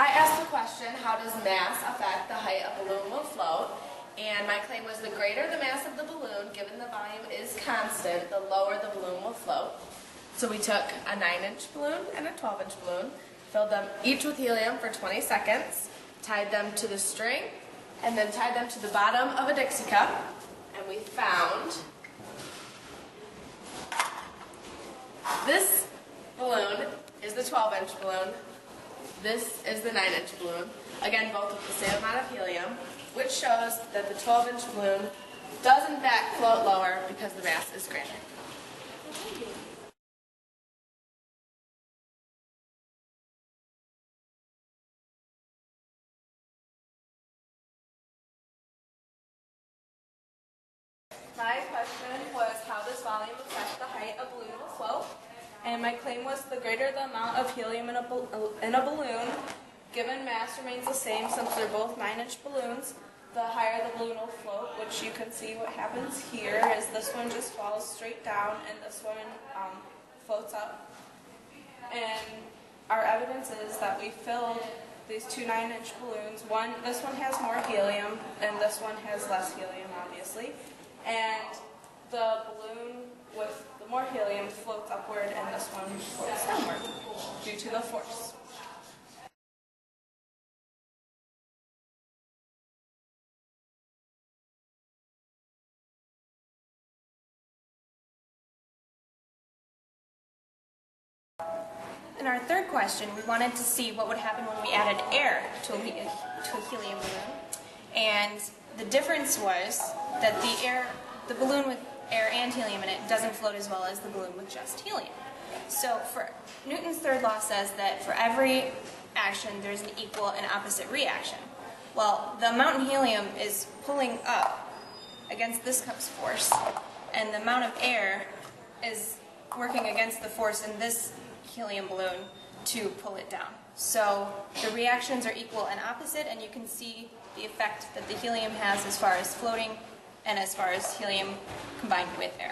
I asked the question, how does mass affect the height a balloon will float? And my claim was the greater the mass of the balloon, given the volume is constant, the lower the balloon will float. So we took a 9-inch balloon and a 12-inch balloon, filled them each with helium for 20 seconds, tied them to the string, and then tied them to the bottom of a Dixie cup, and we found this balloon is the 12-inch balloon. This is the 9-inch balloon. Again, both with the same amount of helium, which shows that the 12-inch balloon does in fact float lower because the mass is greater. My question was how does volume affect the height a balloon will float? And my claim was the greater the amount of helium in a balloon, given mass remains the same since they're both 9-inch balloons, the higher the balloon will float, which you can see what happens here is this one just falls straight down and this one floats up. And our evidence is that we filled these two 9-inch balloons. This one has more helium and this one has less helium, obviously. And the balloon with the more helium floats upward and this one floats downward due to the force. In our third question, we wanted to see what would happen when we added air to a helium balloon. And the difference was that the balloon with air and helium in it doesn't float as well as the balloon with just helium. So Newton's third law says that for every action there's an equal and opposite reaction. Well, the amount in helium is pulling up against this cup's force, and the amount of air is working against the force in this helium balloon to pull it down. So the reactions are equal and opposite, and you can see the effect that the helium has as far as floating and as far as helium combined with air.